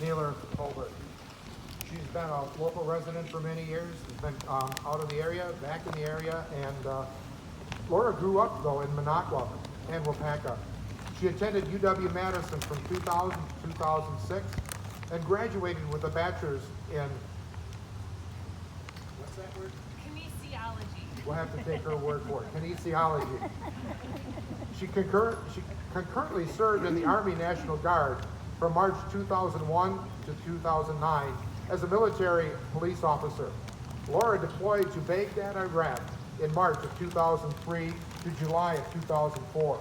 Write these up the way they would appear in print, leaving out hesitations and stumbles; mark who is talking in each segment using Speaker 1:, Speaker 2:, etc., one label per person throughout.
Speaker 1: Naylor Colbert. She's been a local resident for many years, has been out of the area, back in the area, and Laura grew up, though, in Minocqua and Wapaka. She attended UW-Madison from 2000 to 2006 and graduated with a bachelor's in, what's that word?
Speaker 2: Kinesiology.
Speaker 1: We'll have to take her word for it, kinesiology. She concurrently served in the Army National Guard from March 2001 to 2009 as a military police officer. Laura deployed to Baghdad, Iraq in March of 2003 to July of 2004.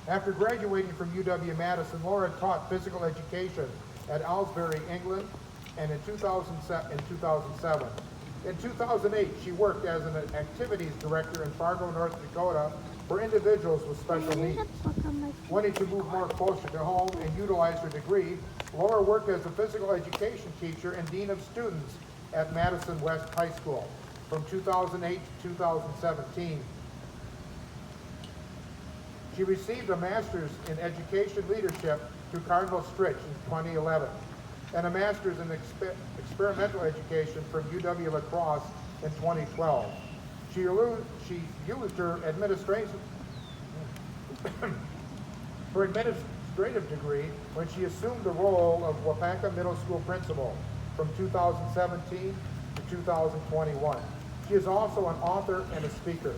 Speaker 1: After graduating from UW-Madison, Laura taught physical education at Aylesbury, England, and in 2007. In 2008, she worked as an activities director in Fargo, North Dakota for individuals with special needs. Wanting to move more closer to home and utilize her degree, Laura worked as a physical education teacher and dean of students at Madison West High School from 2008 to 2017. She received a master's in education leadership through Cardinal Stritch in 2011 and a master's in experimental education from UW-La Crosse in 2012. She used her administrative degree when she assumed the role of Wapaka Middle School principal from 2017 to 2021. She is also an author and a speaker.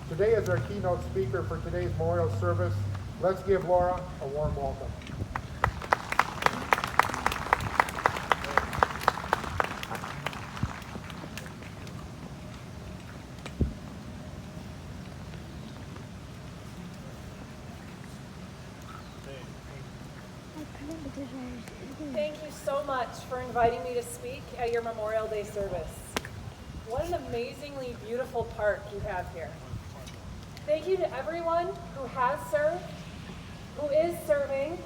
Speaker 1: Today is our keynote speaker for today's memorial service. Let's give Laura a warm welcome.
Speaker 3: Thank you so much for inviting me to speak at your Memorial Day service. What an amazingly beautiful park you have here. Thank you to everyone who has served, who is serving,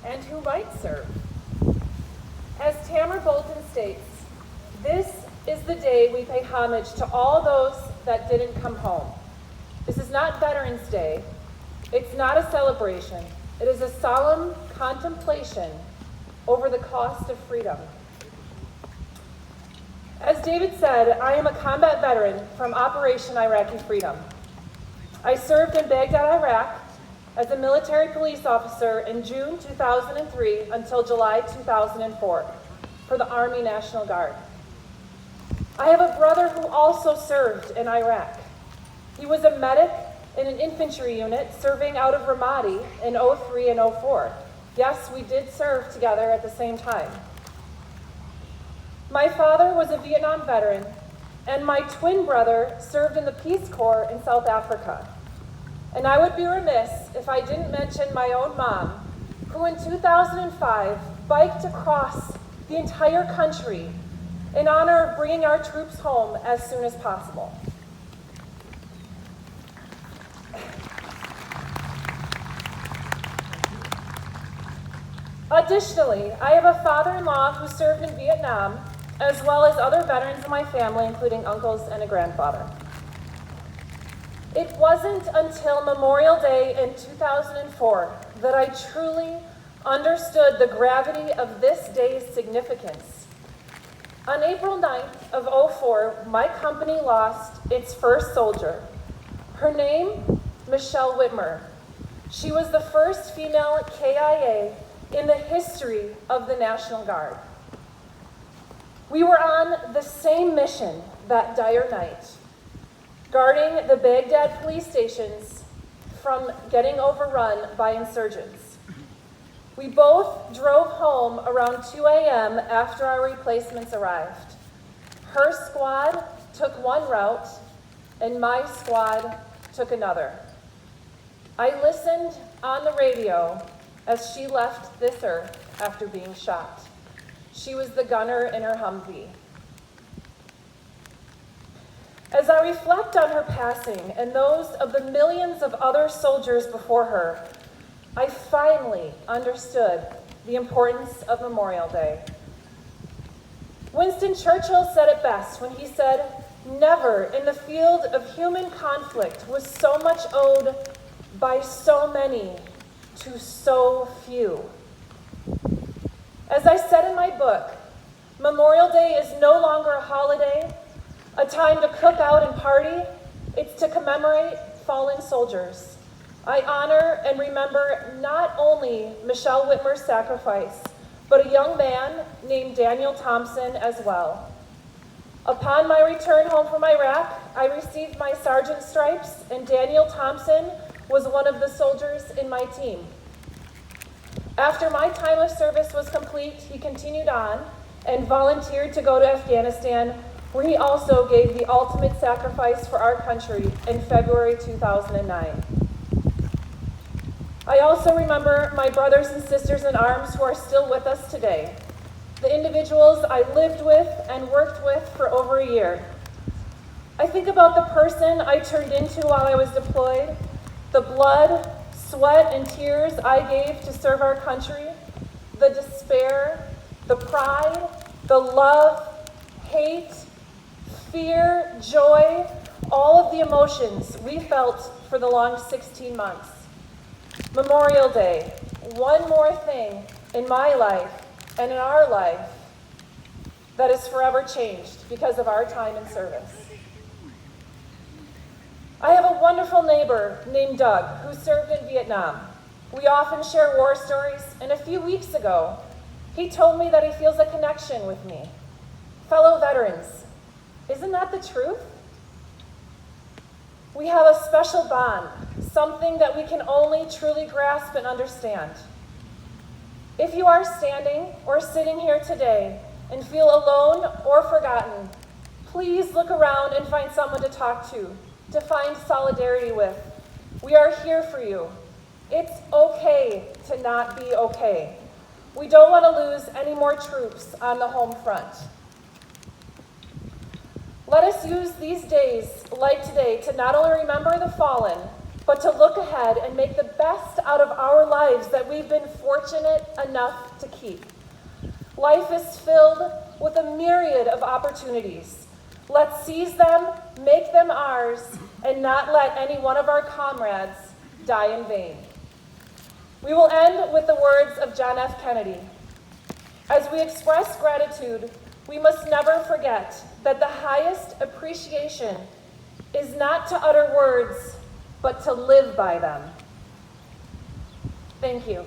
Speaker 3: and who might serve. As Tamara Bolton states, this is the day we pay homage to all those that didn't come home. This is not Veterans Day. It's not a celebration. It is a solemn contemplation over the cost of freedom. As David said, I am a combat veteran from Operation Iraqi Freedom. I served in Baghdad, Iraq as a military police officer in June 2003 until July 2004 for the Army National Guard. I have a brother who also served in Iraq. He was a medic in an infantry unit serving out of Ramadi in 03 and 04. Yes, we did serve together at the same time. My father was a Vietnam veteran, and my twin brother served in the Peace Corps in South Africa. And I would be remiss if I didn't mention my own mom, who in 2005 biked across the entire country in honor of bringing our troops home as soon as possible. Additionally, I have a father-in-law who served in Vietnam, as well as other veterans in my family, including uncles and a grandfather. It wasn't until Memorial Day in 2004 that I truly understood the gravity of this day's significance. On April 9th of 04, my company lost its first soldier. Her name, Michelle Whitmer. She was the first female KIA in the history of the National Guard. We were on the same mission that dire night, guarding the Baghdad police stations from getting overrun by insurgents. We both drove home around 2 a.m. after our replacements arrived. Her squad took one route, and my squad took another. I listened on the radio as she left this earth after being shot. She was the gunner in her Humvee. As I reflect on her passing and those of the millions of other soldiers before her, I finally understood the importance of Memorial Day. Winston Churchill said it best when he said, "Never in the field of human conflict was so much owed by so many to so few." As I said in my book, Memorial Day is no longer a holiday, a time to cook out and party. It's to commemorate fallen soldiers. I honor and remember not only Michelle Whitmer's sacrifice, but a young man named Daniel Thompson as well. Upon my return home from Iraq, I received my sergeant's stripes, and Daniel Thompson was one of the soldiers in my team. After my time of service was complete, he continued on and volunteered to go to Afghanistan, where he also gave the ultimate sacrifice for our country in February 2009. I also remember my brothers and sisters in arms who are still with us today, the individuals I lived with and worked with for over a year. I think about the person I turned into while I was deployed, the blood, sweat, and tears I gave to serve our country, the despair, the pride, the love, hate, fear, joy, all of the emotions we felt for the long 16 months. Memorial Day, one more thing in my life and in our life that is forever changed because of our time in service. I have a wonderful neighbor named Doug who served in Vietnam. We often share war stories, and a few weeks ago, he told me that he feels a connection with me. Fellow veterans, isn't that the truth? We have a special bond, something that we can only truly grasp and understand. If you are standing or sitting here today and feel alone or forgotten, please look around and find someone to talk to find solidarity with. We are here for you. It's okay to not be okay. We don't want to lose any more troops on the home front. Let us use these days, like today, to not only remember the fallen, but to look ahead and make the best out of our lives that we've been fortunate enough to keep. Life is filled with a myriad of opportunities. Let's seize them, make them ours, and not let any one of our comrades die in vain. We will end with the words of John F. Kennedy. As we express gratitude, we must never forget that the highest appreciation is not to utter words, but to live by them. Thank you.